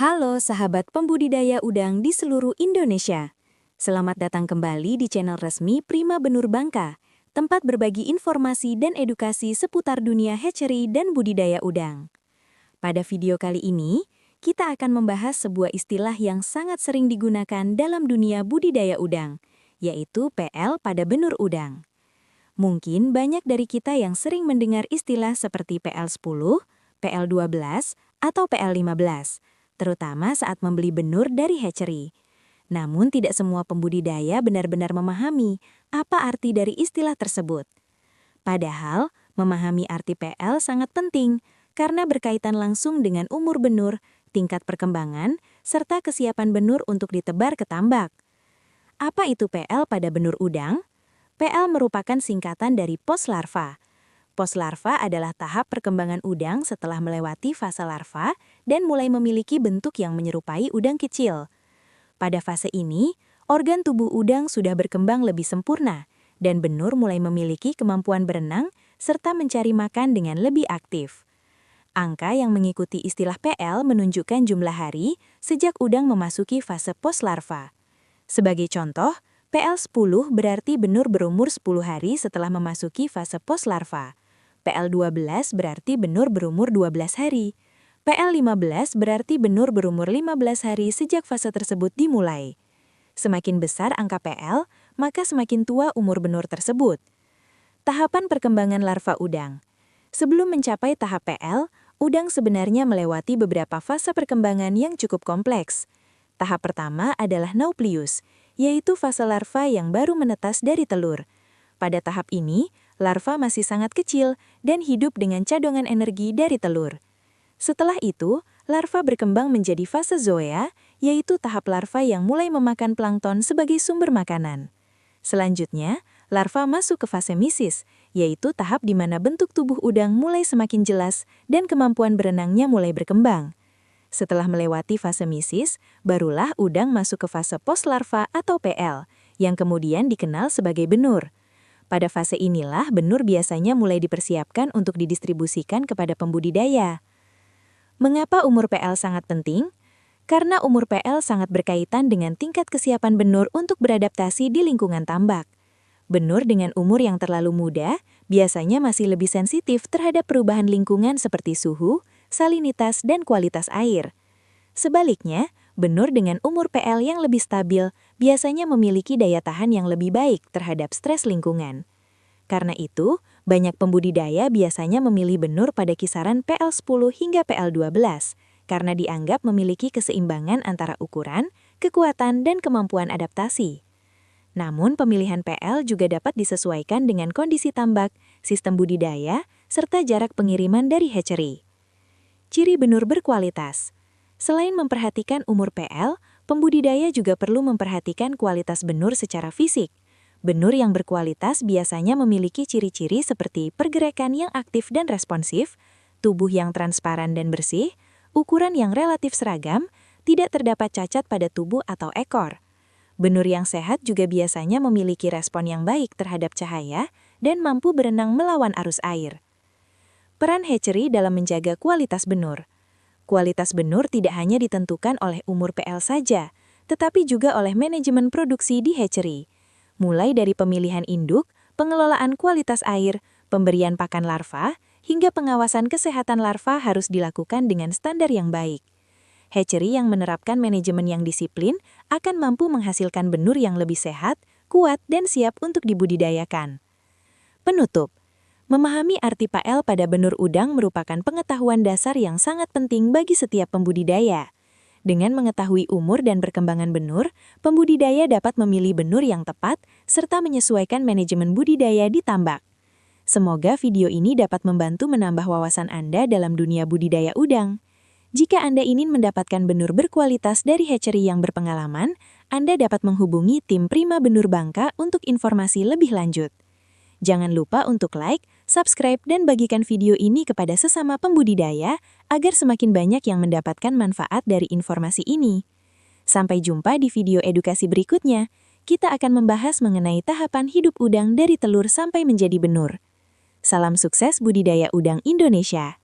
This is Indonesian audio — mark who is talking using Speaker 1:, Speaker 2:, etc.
Speaker 1: Halo sahabat pembudidaya udang di seluruh Indonesia. Selamat datang kembali di channel resmi Prima Benur Bangka, tempat berbagi informasi dan edukasi seputar dunia hatchery dan budidaya udang. Pada video kali ini, kita akan membahas sebuah istilah yang sangat sering digunakan dalam dunia budidaya udang, yaitu PL pada benur udang. Mungkin banyak dari kita yang sering mendengar istilah seperti PL10, PL12, atau PL15, terutama saat membeli benur dari hatchery. Namun tidak semua pembudidaya benar-benar memahami apa arti dari istilah tersebut. Padahal, memahami arti PL sangat penting karena berkaitan langsung dengan umur benur, tingkat perkembangan, serta kesiapan benur untuk ditebar ke tambak. Apa itu PL pada benur udang? PL merupakan singkatan dari pos larva. Pos larva adalah tahap perkembangan udang setelah melewati fase larva dan mulai memiliki bentuk yang menyerupai udang kecil. Pada fase ini, organ tubuh udang sudah berkembang lebih sempurna, dan benur mulai memiliki kemampuan berenang serta mencari makan dengan lebih aktif. Angka yang mengikuti istilah PL menunjukkan jumlah hari sejak udang memasuki fase pos larva. Sebagai contoh, PL10 berarti benur berumur 10 hari setelah memasuki fase pos larva. PL12 berarti benur berumur 12 hari. PL15 berarti benur berumur 15 hari sejak fase tersebut dimulai. Semakin besar angka PL, maka semakin tua umur benur tersebut. Tahapan perkembangan larva udang. Sebelum mencapai tahap PL, udang sebenarnya melewati beberapa fase perkembangan yang cukup kompleks. Tahap pertama adalah nauplius, yaitu fase larva yang baru menetas dari telur. Pada tahap ini, larva masih sangat kecil dan hidup dengan cadongan energi dari telur. Setelah itu, larva berkembang menjadi fase zoea, yaitu tahap larva yang mulai memakan plankton sebagai sumber makanan. Selanjutnya, larva masuk ke fase misis, yaitu tahap di mana bentuk tubuh udang mulai semakin jelas dan kemampuan berenangnya mulai berkembang. Setelah melewati fase misis, barulah udang masuk ke fase pos larva atau PL, yang kemudian dikenal sebagai benur. Pada fase inilah benur biasanya mulai dipersiapkan untuk didistribusikan kepada pembudidaya. Mengapa umur PL sangat penting? Karena umur PL sangat berkaitan dengan tingkat kesiapan benur untuk beradaptasi di lingkungan tambak. Benur dengan umur yang terlalu muda biasanya masih lebih sensitif terhadap perubahan lingkungan seperti suhu, salinitas, dan kualitas air. Sebaliknya, benur dengan umur PL yang lebih stabil biasanya memiliki daya tahan yang lebih baik terhadap stres lingkungan. Karena itu, banyak pembudidaya biasanya memilih benur pada kisaran PL10 hingga PL12, karena dianggap memiliki keseimbangan antara ukuran, kekuatan, dan kemampuan adaptasi. Namun, pemilihan PL juga dapat disesuaikan dengan kondisi tambak, sistem budidaya, serta jarak pengiriman dari hatchery. Ciri benur berkualitas. Selain memperhatikan umur PL, pembudidaya juga perlu memperhatikan kualitas benur secara fisik. Benur yang berkualitas biasanya memiliki ciri-ciri seperti pergerakan yang aktif dan responsif, tubuh yang transparan dan bersih, ukuran yang relatif seragam, tidak terdapat cacat pada tubuh atau ekor. Benur yang sehat juga biasanya memiliki respon yang baik terhadap cahaya dan mampu berenang melawan arus air. Peran hatchery dalam menjaga kualitas benur. Kualitas benur tidak hanya ditentukan oleh umur PL saja, tetapi juga oleh manajemen produksi di hatchery. Mulai dari pemilihan induk, pengelolaan kualitas air, pemberian pakan larva, hingga pengawasan kesehatan larva harus dilakukan dengan standar yang baik. Hatchery yang menerapkan manajemen yang disiplin akan mampu menghasilkan benur yang lebih sehat, kuat, dan siap untuk dibudidayakan. Penutup. Memahami arti PL pada benur udang merupakan pengetahuan dasar yang sangat penting bagi setiap pembudidaya. Dengan mengetahui umur dan perkembangan benur, pembudidaya dapat memilih benur yang tepat serta menyesuaikan manajemen budidaya di tambak. Semoga video ini dapat membantu menambah wawasan Anda dalam dunia budidaya udang. Jika Anda ingin mendapatkan benur berkualitas dari hatchery yang berpengalaman, Anda dapat menghubungi tim Prima Benur Bangka untuk informasi lebih lanjut. Jangan lupa untuk like, subscribe, dan bagikan video ini kepada sesama pembudidaya agar semakin banyak yang mendapatkan manfaat dari informasi ini. Sampai jumpa di video edukasi berikutnya. Kita akan membahas mengenai tahapan hidup udang dari telur sampai menjadi benur. Salam sukses budidaya udang Indonesia.